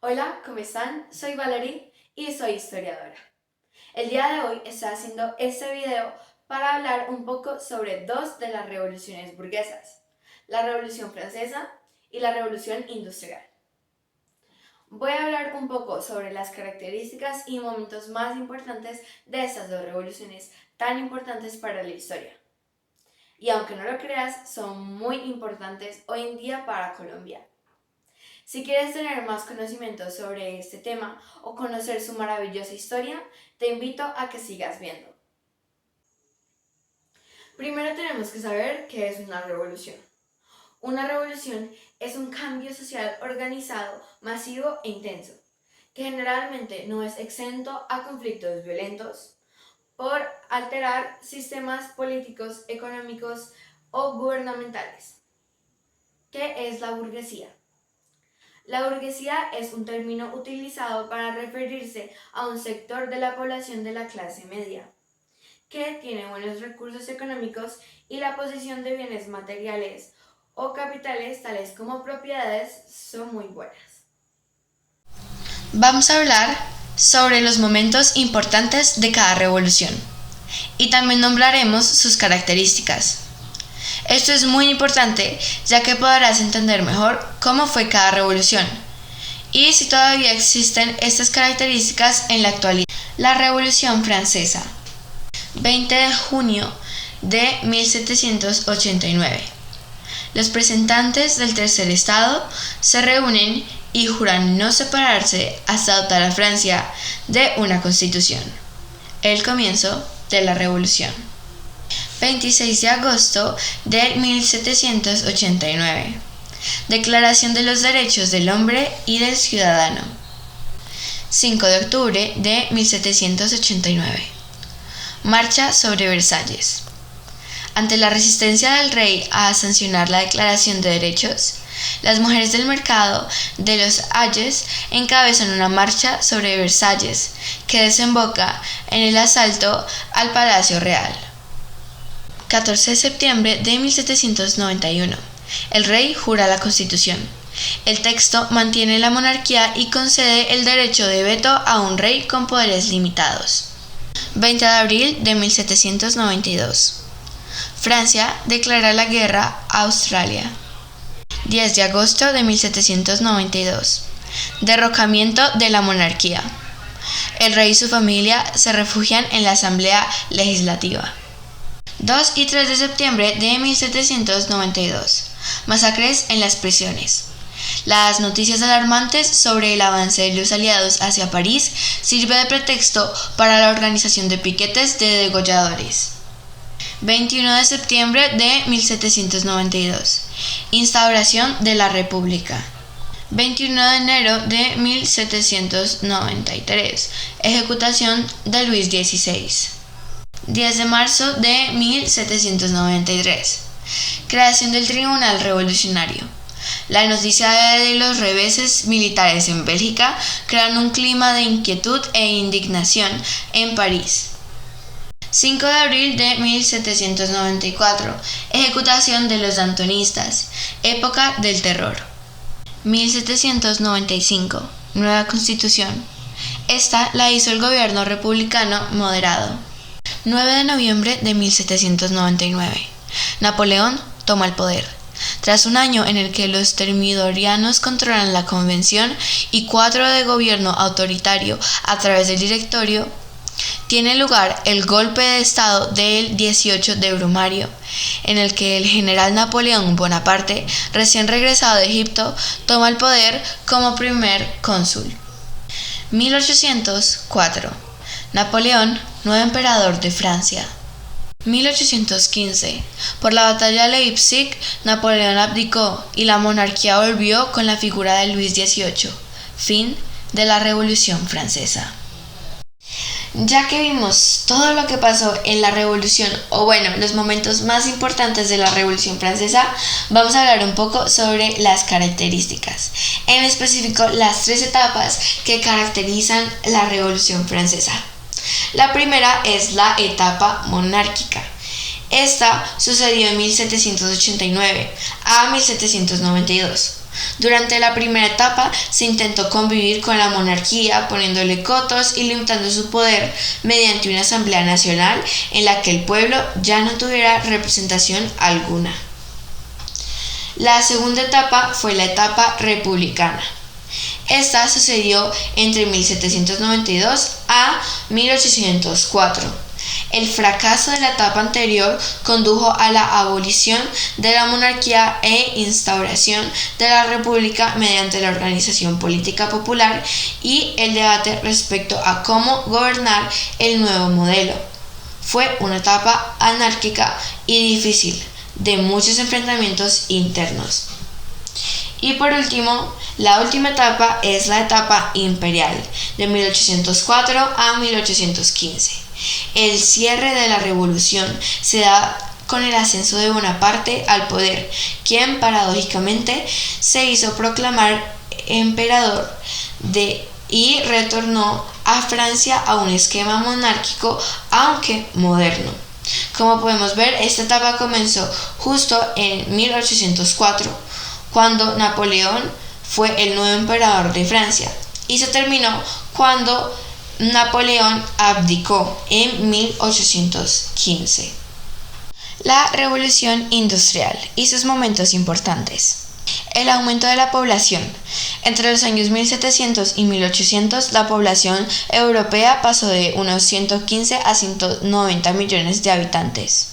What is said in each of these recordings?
Hola, ¿cómo están? Soy Valerie y soy historiadora. El día de hoy estoy haciendo este video para hablar un poco sobre dos de las revoluciones burguesas, la Revolución Francesa y la Revolución Industrial. Voy a hablar un poco sobre las características y momentos más importantes de estas dos revoluciones tan importantes para la historia. Y aunque no lo creas, son muy importantes hoy en día para Colombia. Si quieres tener más conocimiento sobre este tema o conocer su maravillosa historia, te invito a que sigas viendo. Primero tenemos que saber qué es una revolución. Una revolución es un cambio social organizado, masivo e intenso, que generalmente no es exento a conflictos violentos por alterar sistemas políticos, económicos o gubernamentales. ¿Qué es la burguesía? La burguesía es un término utilizado para referirse a un sector de la población de la clase media, que tiene buenos recursos económicos y la posesión de bienes materiales o capitales tales como propiedades son muy buenas. Vamos a hablar sobre los momentos importantes de cada revolución y también nombraremos sus características. Esto es muy importante ya que podrás entender mejor cómo fue cada revolución y si todavía existen estas características en la actualidad. La Revolución Francesa, 20 de junio de 1789. Los representantes del tercer estado se reúnen y juran no separarse hasta dotar a Francia de una constitución. El comienzo de la revolución. 26 de agosto de 1789. Declaración de los Derechos del Hombre y del Ciudadano. 5 de octubre de 1789. Marcha sobre Versalles. Ante la resistencia del rey a sancionar la Declaración de Derechos, las mujeres del mercado de los Halles encabezan una marcha sobre Versalles que desemboca en el asalto al Palacio Real. 14 de septiembre de 1791. El rey jura la Constitución. El texto mantiene la monarquía y concede el derecho de veto a un rey con poderes limitados. 20 de abril de 1792. Francia declara la guerra a Australia. 10 de agosto de 1792. Derrocamiento de la monarquía. El rey y su familia se refugian en la Asamblea Legislativa. 2 y 3 de septiembre de 1792. Masacres en las prisiones. Las noticias alarmantes sobre el avance de los aliados hacia París sirve de pretexto para la organización de piquetes de degolladores. 21 de septiembre de 1792. Instauración de la República. 21 de enero de 1793. Ejecutación de Luis XVI. 10 de marzo de 1793. Creación del Tribunal Revolucionario. La noticia de los reveses militares en Bélgica crean un clima de inquietud e indignación en París. 5 de abril de 1794. Ejecutación de los dantonistas. Época del terror. 1795. Nueva Constitución. Esta la hizo el gobierno republicano moderado. 9 de noviembre de 1799. Napoleón toma el poder. Tras un año en el que los termidorianos controlan la convención y 4 de gobierno autoritario a través del directorio, tiene lugar el golpe de estado del 18 de Brumario, en el que el general Napoleón Bonaparte, recién regresado de Egipto, toma el poder como primer cónsul. 1804. Napoleón, nuevo emperador de Francia. 1815. Por la batalla de Leipzig, Napoleón abdicó y la monarquía volvió con la figura de Luis XVIII. Fin de la Revolución Francesa. Ya que vimos todo lo que pasó en la revolución, o bueno, los momentos más importantes de la Revolución Francesa, vamos a hablar un poco sobre las características, en específico las 3 etapas que caracterizan la Revolución Francesa. La primera es la etapa monárquica. Esta sucedió en 1789 a 1792. Durante la primera etapa se intentó convivir con la monarquía, poniéndole cotos y limitando su poder mediante una asamblea nacional en la que el pueblo ya no tuviera representación alguna. La segunda etapa fue la etapa republicana. Esta sucedió entre 1792 a 1804. El fracaso de la etapa anterior condujo a la abolición de la monarquía e instauración de la república mediante la organización política popular y el debate respecto a cómo gobernar el nuevo modelo. Fue una etapa anárquica y difícil, de muchos enfrentamientos internos. Y por último, la última etapa es la etapa imperial, de 1804 a 1815. El cierre de la revolución se da con el ascenso de Bonaparte al poder, quien paradójicamente se hizo proclamar emperador y retornó a Francia a un esquema monárquico, aunque moderno. Como podemos ver, esta etapa comenzó justo en 1804, cuando Napoleón fue el nuevo emperador de Francia, y se terminó cuando Napoleón abdicó en 1815. La Revolución Industrial y sus momentos importantes. El aumento de la población. Entre los años 1700 y 1800, la población europea pasó de unos 115 a 190 millones de habitantes.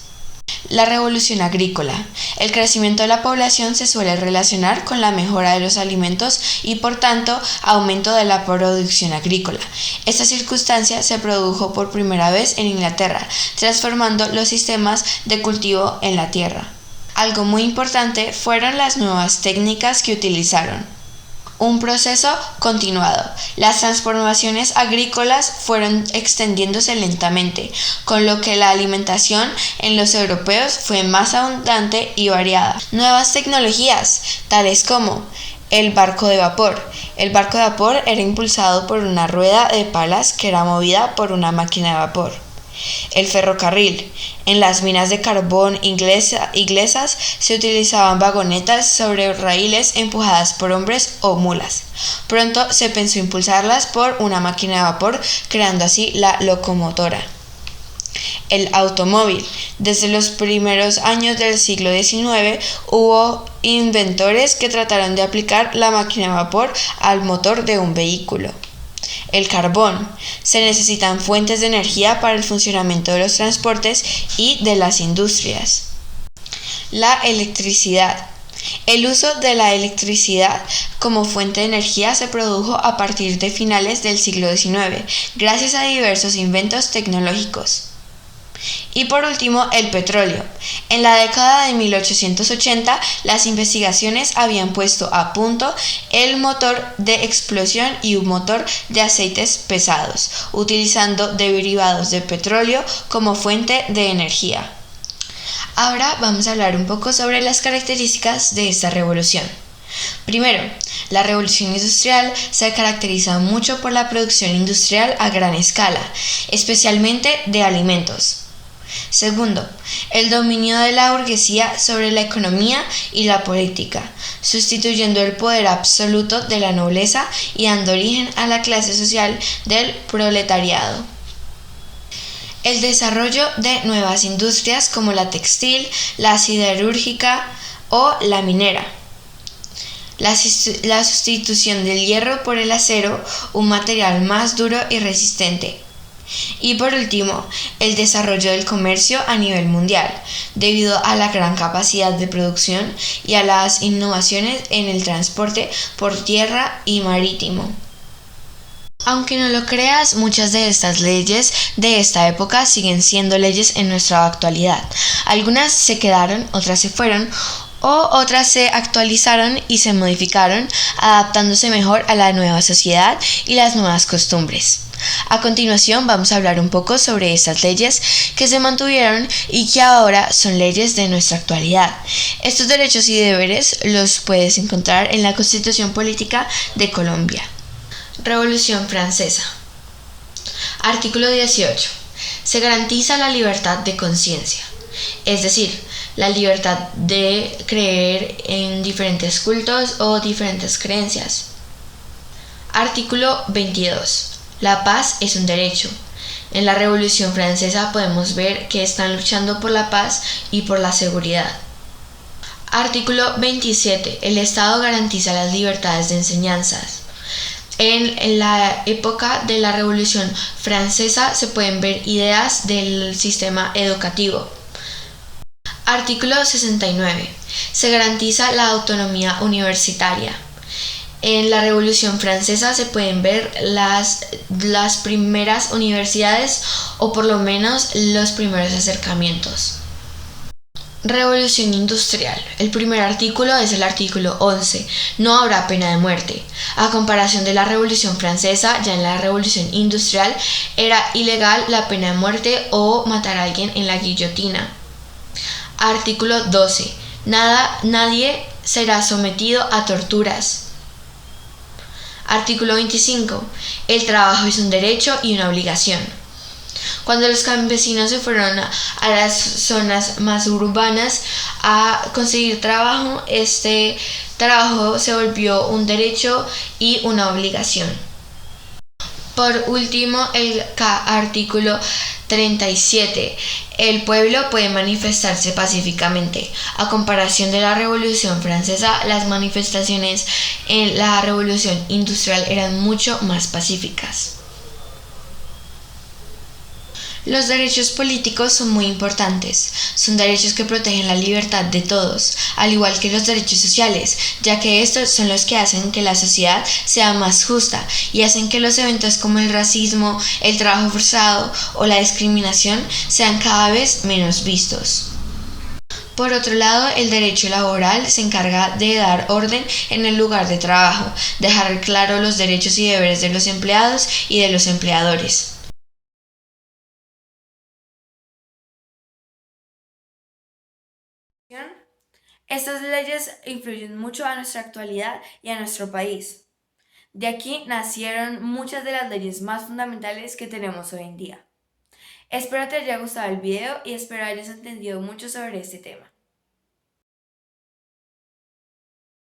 La revolución agrícola. El crecimiento de la población se suele relacionar con la mejora de los alimentos y, por tanto, aumento de la producción agrícola. Esta circunstancia se produjo por primera vez en Inglaterra, transformando los sistemas de cultivo en la tierra. Algo muy importante fueron las nuevas técnicas que utilizaron. Un proceso continuado. Las transformaciones agrícolas fueron extendiéndose lentamente, con lo que la alimentación en los europeos fue más abundante y variada. Nuevas tecnologías, tales como el barco de vapor. El barco de vapor era impulsado por una rueda de palas que era movida por una máquina de vapor. El ferrocarril. En las minas de carbón inglesas se utilizaban vagonetas sobre raíles empujadas por hombres o mulas. Pronto se pensó impulsarlas por una máquina de vapor, creando así la locomotora. El automóvil. Desde los primeros años del siglo XIX hubo inventores que trataron de aplicar la máquina de vapor al motor de un vehículo. El carbón. Se necesitan fuentes de energía para el funcionamiento de los transportes y de las industrias. La electricidad. El uso de la electricidad como fuente de energía se produjo a partir de finales del siglo XIX, gracias a diversos inventos tecnológicos. Y por último, el petróleo. En la década de 1880, las investigaciones habían puesto a punto el motor de explosión y un motor de aceites pesados, utilizando derivados de petróleo como fuente de energía. Ahora vamos a hablar un poco sobre las características de esta revolución. Primero, la revolución industrial se caracteriza mucho por la producción industrial a gran escala, especialmente de alimentos. Segundo, el dominio de la burguesía sobre la economía y la política, sustituyendo el poder absoluto de la nobleza y dando origen a la clase social del proletariado. El desarrollo de nuevas industrias como la textil, la siderúrgica o la minera. La sustitución del hierro por el acero, un material más duro y resistente. Y por último, el desarrollo del comercio a nivel mundial, debido a la gran capacidad de producción y a las innovaciones en el transporte por tierra y marítimo. Aunque no lo creas, muchas de estas leyes de esta época siguen siendo leyes en nuestra actualidad. Algunas se quedaron, otras se fueron, o otras se actualizaron y se modificaron, adaptándose mejor a la nueva sociedad y las nuevas costumbres. A continuación vamos a hablar un poco sobre estas leyes que se mantuvieron y que ahora son leyes de nuestra actualidad. Estos derechos y deberes los puedes encontrar en la Constitución Política de Colombia. Revolución Francesa. Artículo 18. Se garantiza la libertad de conciencia, es decir, la libertad de creer en diferentes cultos o diferentes creencias. Artículo 22. La paz es un derecho. En la Revolución Francesa podemos ver que están luchando por la paz y por la seguridad. Artículo 27. El Estado garantiza las libertades de enseñanzas. En la época de la Revolución Francesa se pueden ver ideas del sistema educativo. Artículo 69. Se garantiza la autonomía universitaria. En la Revolución Francesa se pueden ver las primeras universidades o por lo menos los primeros acercamientos. Revolución industrial. El primer artículo es el artículo 11. No habrá pena de muerte. A comparación de la Revolución Francesa, ya en la Revolución industrial era ilegal la pena de muerte o matar a alguien en la guillotina. Artículo 12. Nadie será sometido a torturas. Artículo 25. El trabajo es un derecho y una obligación. Cuando los campesinos se fueron a las zonas más urbanas a conseguir trabajo, este trabajo se volvió un derecho y una obligación. Por último, el artículo 37. El pueblo puede manifestarse pacíficamente. A comparación de la Revolución Francesa, las manifestaciones en la Revolución Industrial eran mucho más pacíficas. Los derechos políticos son muy importantes. Son derechos que protegen la libertad de todos, al igual que los derechos sociales, ya que estos son los que hacen que la sociedad sea más justa y hacen que los eventos como el racismo, el trabajo forzado o la discriminación sean cada vez menos vistos. Por otro lado, el derecho laboral se encarga de dar orden en el lugar de trabajo, dejar claro los derechos y deberes de los empleados y de los empleadores. Estas leyes influyen mucho a nuestra actualidad y a nuestro país. De aquí nacieron muchas de las leyes más fundamentales que tenemos hoy en día. Espero te haya gustado el video y espero hayas entendido mucho sobre este tema.